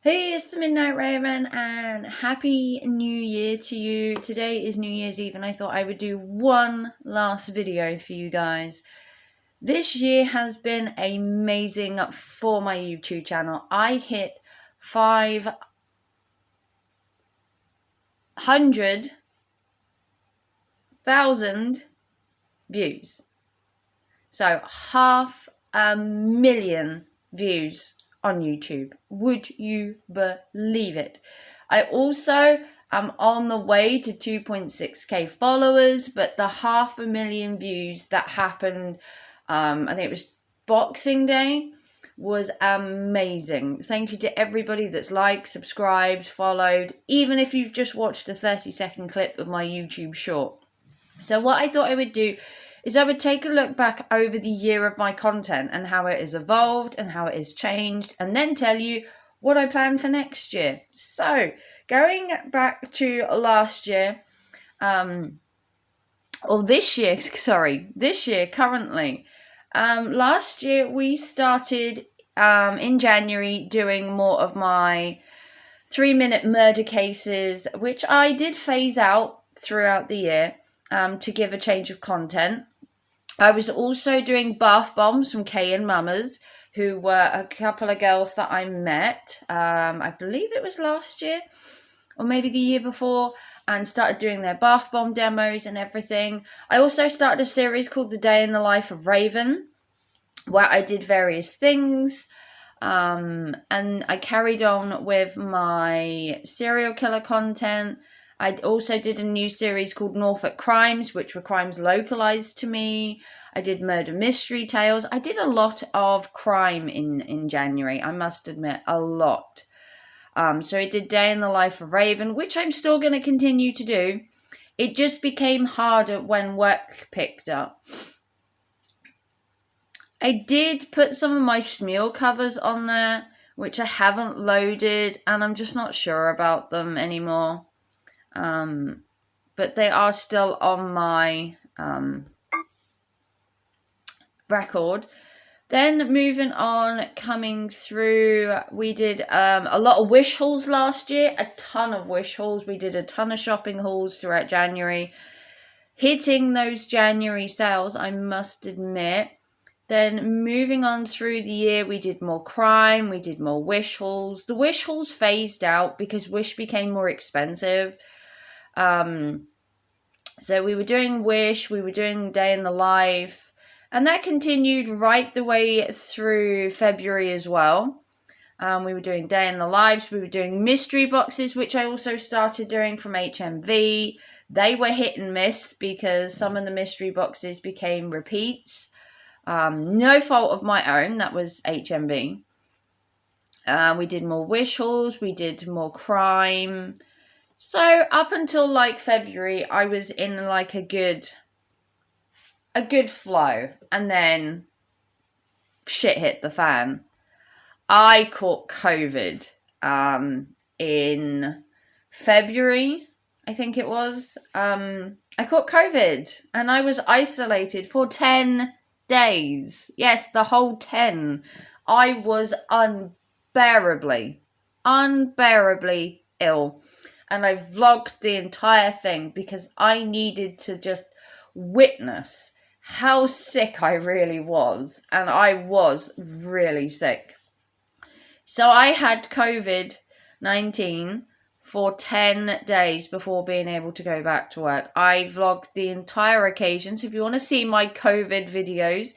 Hey, it's the Midnight Raven and Happy New Year to you. Today is New Year's Eve and I thought I would do one last video for you guys. This year has been amazing for my YouTube channel. I hit 500,000 views. So 500,000 views on YouTube. Would you believe it? I also am on the way to 2.6k followers, but the 500,000 views that happened, I think it was Boxing Day, was amazing. Thank you to everybody that's liked, subscribed, followed, even if you've just watched a 30-second clip of my YouTube short. So what I thought I would do is I would take a look back over the year of my content and how it has evolved and how it has changed, and then tell you what I plan for next year. So going back to last year, this year currently. Last year we started in January doing more of my 3-minute murder cases, which I did phase out throughout the year to give a change of content. I was also doing bath bombs from Kay and Mamas, who were a couple of girls that I met, I believe it was last year or maybe the year before, and started doing their bath bomb demos and everything. I also started a series called The Day in the Life of Raven, where I did various things, and I carried on with my serial killer content. I also did a new series called Norfolk Crimes, which were crimes localized to me. I did murder mystery tales. I did a lot of crime in January, I must admit, a lot. So I did Day in the Life of Raven, which I'm still going to continue to do. It just became harder when work picked up. I did put some of my Smule covers on there, which I haven't loaded, and I'm just not sure about them anymore. But they are still on my record. Then moving on, coming through, we did a lot of wish hauls last year, a ton of wish hauls. We did a ton of shopping hauls throughout January, hitting those January sales, I must admit. Then moving on through the year, we did more crime, we did more wish hauls. The wish hauls phased out because Wish became more expensive. So we were doing Wish, we were doing Day in the Life, and that continued right the way through February as well. We were doing Day in the Lives, we were doing mystery boxes, which I also started doing from HMV. They were hit and miss because some of the mystery boxes became repeats. No fault of my own, that was HMV. We did more wish hauls, we did more crime. So up until like February, I was in like a good flow, and then shit hit the fan. I caught COVID in February, I think it was. I caught COVID and I was isolated for 10 days. Yes, the whole 10. I was unbearably ill. And I vlogged the entire thing because I needed to just witness how sick I really was. And I was really sick. So I had COVID-19 for 10 days before being able to go back to work. I vlogged the entire occasion. So if you want to see my COVID videos,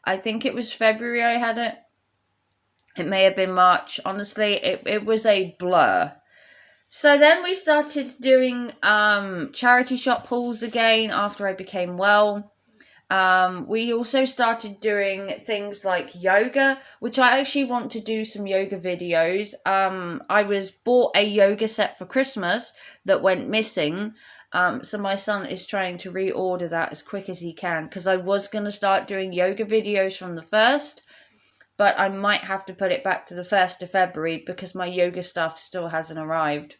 I think it was February I had it. It may have been March. Honestly, it was a blur. So then we started doing charity shop hauls again after I became well. We also started doing things like yoga, which I actually want to do some yoga videos. I was bought a yoga set for Christmas that went missing. So my son is trying to reorder that as quick as he can, because I was going to start doing yoga videos from the 1st, but I might have to put it back to the 1st of February because my yoga stuff still hasn't arrived.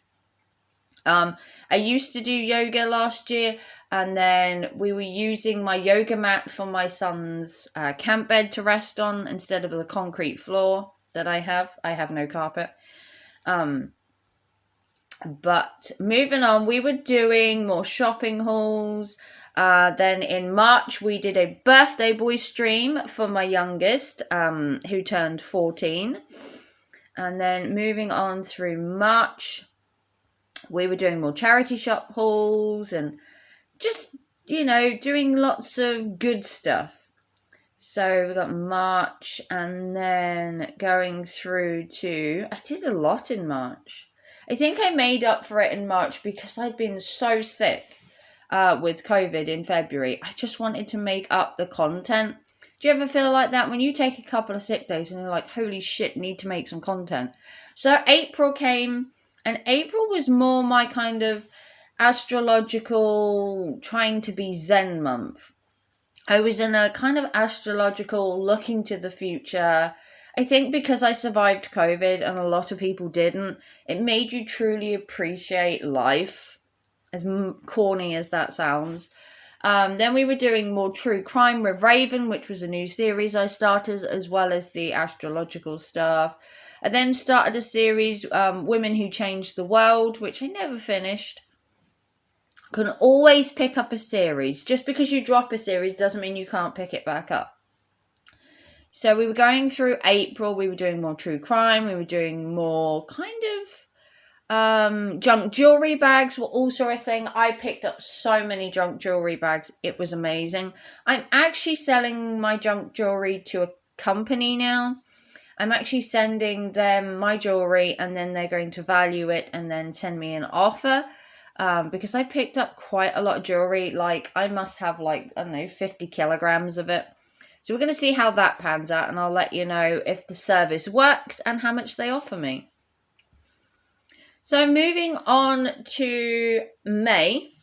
I used to do yoga last year, and then we were using my yoga mat for my son's camp bed to rest on instead of the concrete floor that I have. I have no carpet. But moving on, we were doing more shopping hauls. Then in March, we did a birthday boy stream for my youngest, who turned 14. And then moving on through March, we were doing more charity shop hauls and just, doing lots of good stuff. So we got March, and then going through to, I did a lot in March. I think I made up for it in March because I'd been so sick with COVID in February. I just wanted to make up the content. Do you ever feel like that when you take a couple of sick days and you're like, holy shit, need to make some content? So April came, and April was more my kind of astrological, trying to be Zen month. I was in a kind of astrological looking to the future. I think because I survived COVID and a lot of people didn't, it made you truly appreciate life, as corny as that sounds. Then we were doing more true crime with Raven, which was a new series I started, as well as the astrological stuff. I then started a series, Women Who Changed the World, which I never finished. Can always pick up a series. Just because you drop a series doesn't mean you can't pick it back up. So we were going through April. We were doing more true crime. We were doing more kind of junk jewelry bags were also a thing. I picked up so many junk jewelry bags. It was amazing. I'm actually selling my junk jewelry to a company now. I'm actually sending them my jewelry, and then they're going to value it and then send me an offer. Because I picked up quite a lot of jewelry. Like, I must have 50 kilograms of it. So we're going to see how that pans out, and I'll let you know if the service works and how much they offer me. So moving on to May.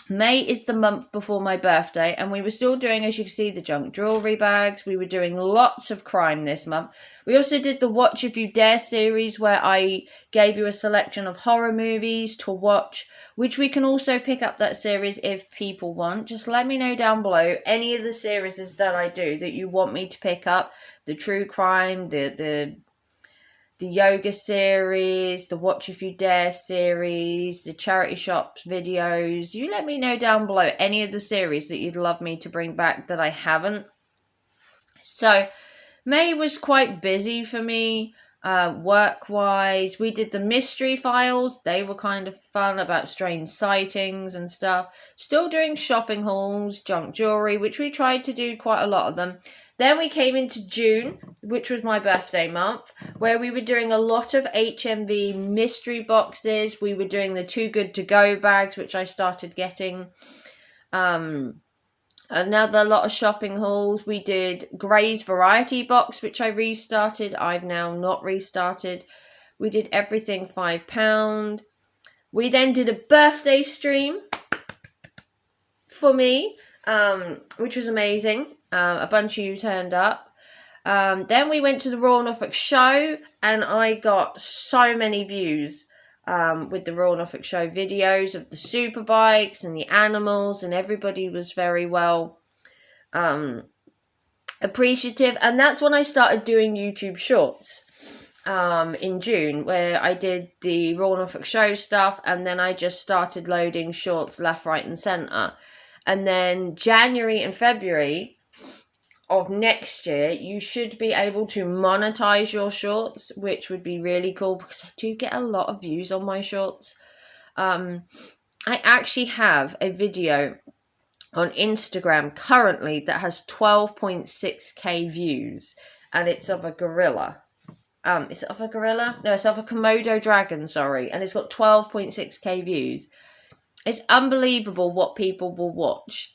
May is the month before my birthday, and we were still doing, as you can see, the junk jewelry bags. We were doing lots of crime this month. We also did the Watch If You Dare series, where I gave you a selection of horror movies to watch, which we can also pick up that series if people want. Just let me know down below any of the series that I do that you want me to pick up. The true crime, the yoga series, the Watch If You Dare series, the charity shops videos. You let me know down below any of the series that you'd love me to bring back that I haven't. So May was quite busy for me, work-wise. We did the mystery files. They were kind of fun, about strange sightings and stuff. Still doing shopping hauls, junk jewelry, which we tried to do quite a lot of them. Then we came into June, which was my birthday month, where we were doing a lot of HMV mystery boxes. We were doing the Too Good To Go bags, which I started getting. Another lot of shopping hauls. We did Grey's Variety Box, which I restarted. I've now not restarted. We did everything £5. We then did a birthday stream for me, which was amazing. A bunch of you turned up. Then we went to the Royal Norfolk Show, and I got so many views with the Royal Norfolk Show videos of the super bikes and the animals, and everybody was very well appreciative. And that's when I started doing YouTube shorts in June, where I did the Royal Norfolk Show stuff, and then I just started loading shorts left, right and centre. And then January and February of next year, you should be able to monetize your shorts, which would be really cool, because I do get a lot of views on my shorts. I actually have a video on Instagram currently that has 12.6k views, and it's of a gorilla. Is it of a gorilla? No, it's of a Komodo dragon, sorry, and it's got 12.6k views. It's unbelievable what people will watch.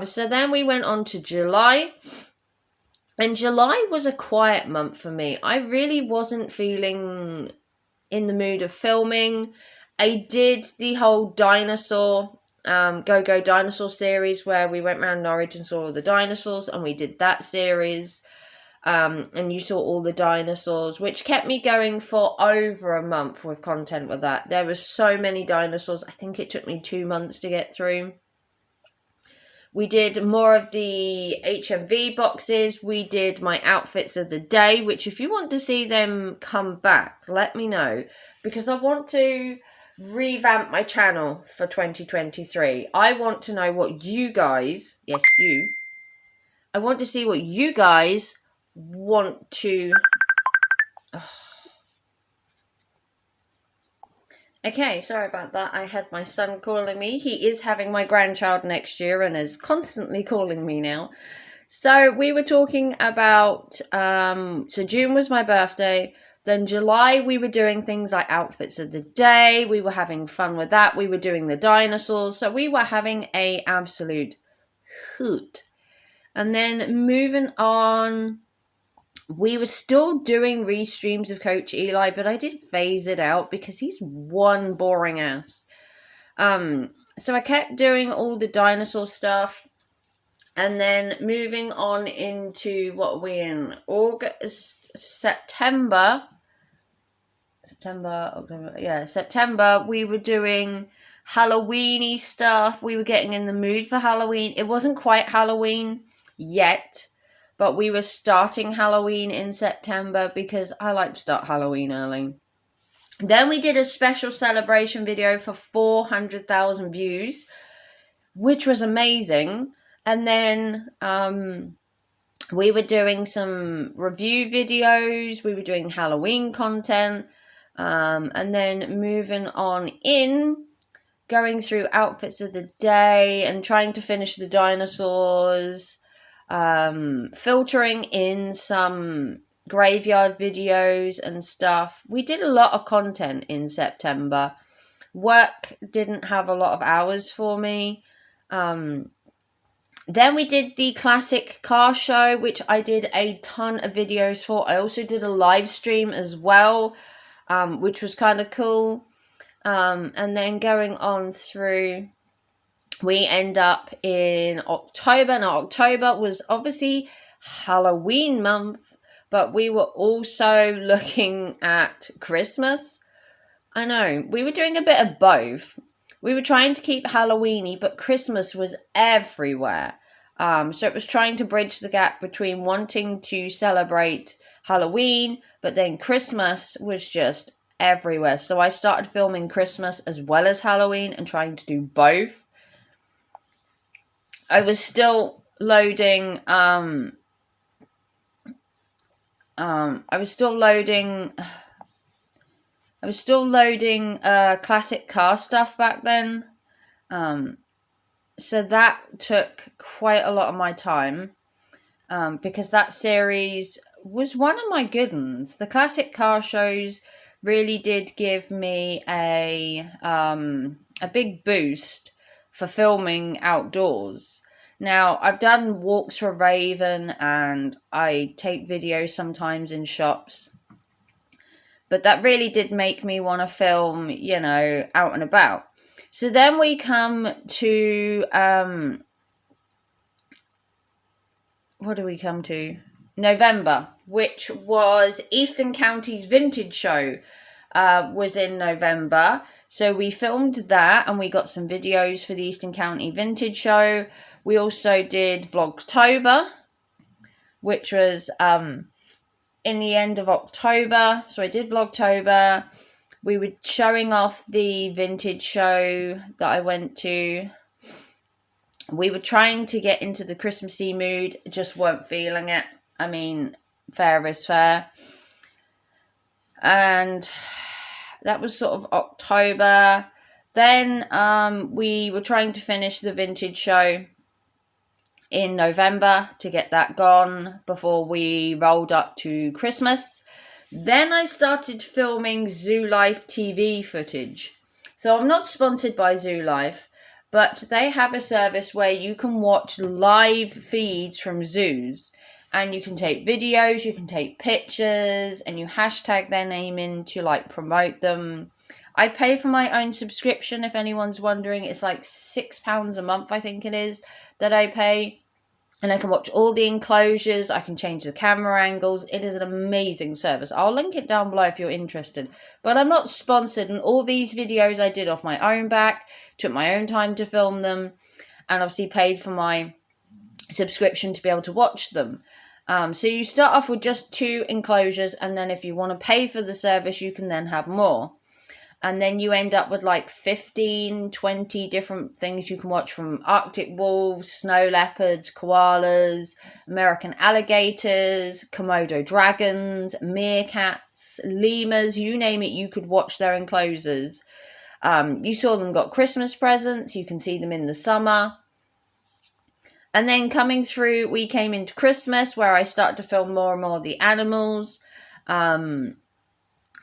So then we went on to July, and July was a quiet month for me. I really wasn't feeling in the mood of filming. I did the whole dinosaur, Go Dinosaur series, where we went around Norwich and saw all the dinosaurs, and we did that series. And you saw all the dinosaurs, which kept me going for over a month with content with that. There were so many dinosaurs. I think it took me 2 months to get through. We did more of the HMV boxes. We did my outfits of the day, which if you want to see them come back, let me know. Because I want to revamp my channel for 2023. I want to know what you guys, yes, you, I want to see what you guys want to... Okay, sorry about that. I had my son calling me. He is having my grandchild next year and is constantly calling me now. So we were talking about, so June was my birthday. Then July, we were doing things like outfits of the day. We were having fun with that. We were doing the dinosaurs. So we were having a absolute hoot. And then moving on, we were still doing restreams of Coach Eli, but I did phase it out because he's one boring ass. So I kept doing all the dinosaur stuff. And then moving on into, what are we in? September, October, September, we were doing Halloween-y stuff. We were getting in the mood for Halloween. It wasn't quite Halloween yet, but we were starting Halloween in September because I like to start Halloween early. Then we did a special celebration video for 400,000 views, which was amazing. And then we were doing some review videos. We were doing Halloween content. And then moving on in, going through outfits of the day and trying to finish the dinosaurs. Filtering in some graveyard videos and stuff. We did a lot of content in September. Work didn't have a lot of hours for me. Then we did the classic car show, which I did a ton of videos for. I also did a live stream as well, which was kind of cool. And then going on through, we end up in October. Now, October was obviously Halloween month, but we were also looking at Christmas. I know, we were doing a bit of both. We were trying to keep Halloween-y, but Christmas was everywhere. So it was trying to bridge the gap between wanting to celebrate Halloween, but then Christmas was just everywhere. So I started filming Christmas as well as Halloween and trying to do both. I was still loading, classic car stuff back then. So that took quite a lot of my time, because that series was one of my good ones. The classic car shows really did give me a big boost for filming outdoors. Now, I've done walks for Raven and I take videos sometimes in shops, but that really did make me want to film, out and about. So then we come to, what do we come to? November, which was Eastern County's Vintage Show, was in November. So we filmed that and we got some videos for the Eastern County Vintage Show. We also did Vlogtober, which was in the end of October. So I did Vlogtober. We were showing off the vintage show that I went to. We were trying to get into the Christmassy mood, just weren't feeling it. I mean, fair is fair. And that was sort of October. Then we were trying to finish the vintage show in November to get that gone before we rolled up to Christmas. Then I started filming Zoo Life TV footage. So I'm not sponsored by Zoo Life, but they have a service where you can watch live feeds from zoos. And you can take videos, you can take pictures, and you hashtag their name in to promote them. I pay for my own subscription, if anyone's wondering. It's like £6 a month, I think it is, that I pay. And I can watch all the enclosures. I can change the camera angles. It is an amazing service. I'll link it down below if you're interested. But I'm not sponsored. And all these videos I did off my own back. Took my own time to film them. and obviously paid for my subscription to be able to watch them. So you start off with just 2 enclosures, and then if you want to pay for the service, you can then have more. And then you end up with like 15, 20 different things you can watch, from Arctic wolves, snow leopards, koalas, American alligators, Komodo dragons, meerkats, lemurs, you name it, you could watch their enclosures. You saw them got Christmas presents, you can see them in the summer. And then coming through, we came into Christmas, where I started to film more and more of the animals.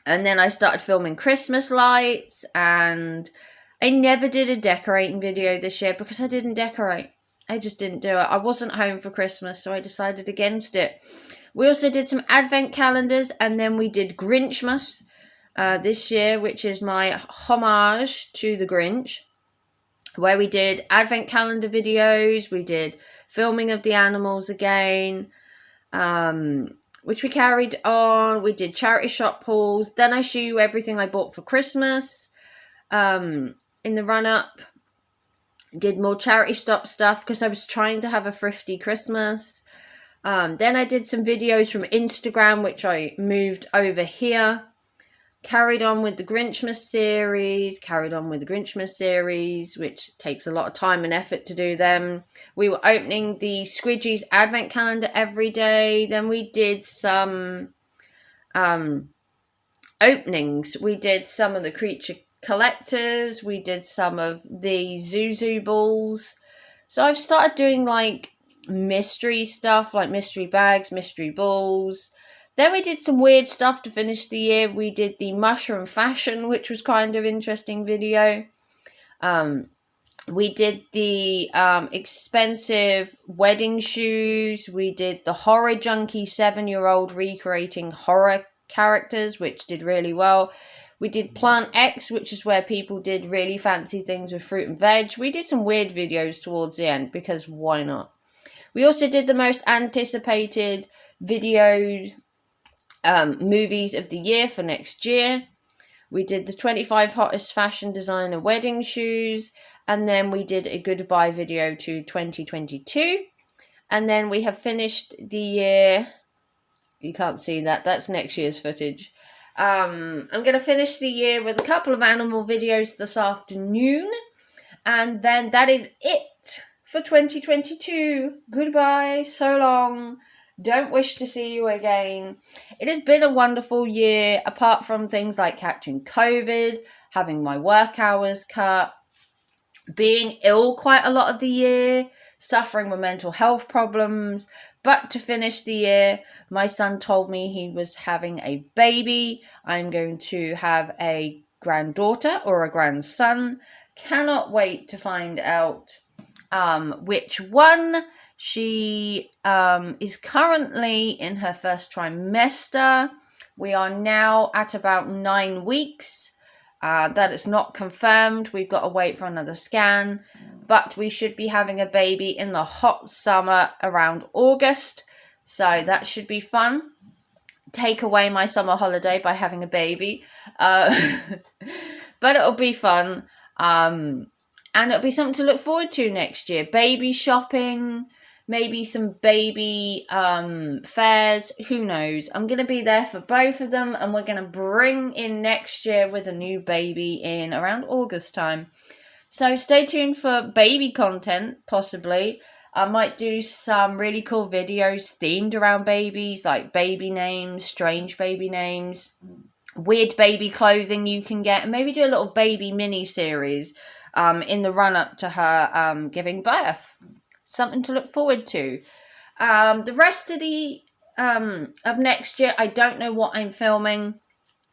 And then I started filming Christmas lights, and I never did a decorating video this year because I didn't decorate. I just didn't do it. I wasn't home for Christmas, so I decided against it. We also did some advent calendars, and then we did Grinchmas this year, which is my homage to the Grinch, where we did advent calendar videos, we did filming of the animals again, which we carried on. We did charity shop hauls. Then I show you everything I bought for Christmas in the run-up. Did more charity shop stuff because I was trying to have a thrifty Christmas. Then I did some videos from Instagram, which I moved over here. Carried on with the Grinchmas series, which takes a lot of time and effort to do them. We were opening the Squidgies advent calendar every day. Then we did some openings. We did some of the creature collectors. We did some of the Zuzu balls. So I've started doing like mystery stuff, like mystery bags, mystery balls. Then we did some weird stuff to finish the year. We did the mushroom fashion, which was kind of interesting video. We did the expensive wedding shoes. We did the horror junkie 7-year-old recreating horror characters, which did really well. We did Plant X, which is where people did really fancy things with fruit and veg. We did some weird videos towards the end because why not? We also did the most anticipated videos, movies of the year for next year. We did the 25 hottest fashion designer wedding shoes, and then we did a goodbye video to 2022, and then we have finished the year. You can't see that, that's next year's footage. I'm going to finish the year with a couple of animal videos this afternoon, and then that is it for 2022. Goodbye, so long. Don't wish to see you again. It has been a wonderful year, apart from things like catching COVID, having my work hours cut, being ill quite a lot of the year, suffering with mental health problems. But to finish the year, my son told me he was having a baby. I'm going to have a granddaughter or a grandson. Cannot wait to find out which one. She is currently in her first trimester. We are now at about 9 weeks. That is not confirmed. We've got to wait for another scan. But we should be having a baby in the hot summer around August. So that should be fun. Take away my summer holiday by having a baby. But it'll be fun. And it'll be something to look forward to next year. Baby shopping. Maybe some baby fairs, who knows. I'm going to be there for both of them, and we're going to bring in next year with a new baby in around August time. So stay tuned for baby content, possibly. I might do some really cool videos themed around babies, like baby names, strange baby names, weird baby clothing you can get, and maybe do a little baby mini-series in the run-up to her giving birth. Something to look forward to. The rest of the of next year, I don't know what I'm filming.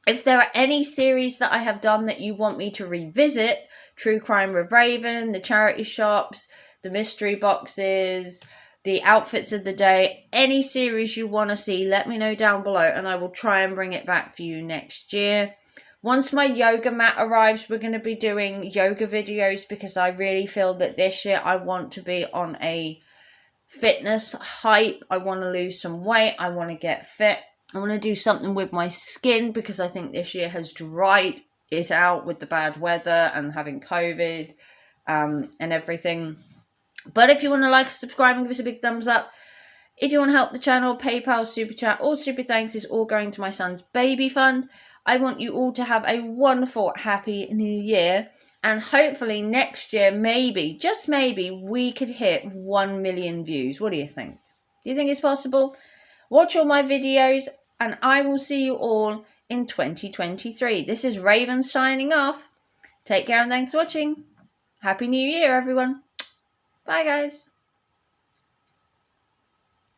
If there are any series that I have done that you want me to revisit, True Crime with Raven, the charity shops, the mystery boxes, the outfits of the day, any series you want to see, let me know down below and I will try and bring it back for you next year. Once my yoga mat arrives, we're going to be doing yoga videos because I really feel that this year I want to be on a fitness hype. I want to lose some weight. I want to get fit. I want to do something with my skin because I think this year has dried it out with the bad weather and having COVID and everything. But if you want to like, subscribe, and give us a big thumbs up. If you want to help the channel, PayPal, Super Chat, or Super Thanks is all going to my son's baby fund. I want you all to have a wonderful, happy new year. And hopefully next year, maybe, just maybe, we could hit 1 million views. What do you think? Do you think it's possible? Watch all my videos, and I will see you all in 2023. This is Raven signing off. Take care and thanks for watching. Happy New Year, everyone. Bye, guys.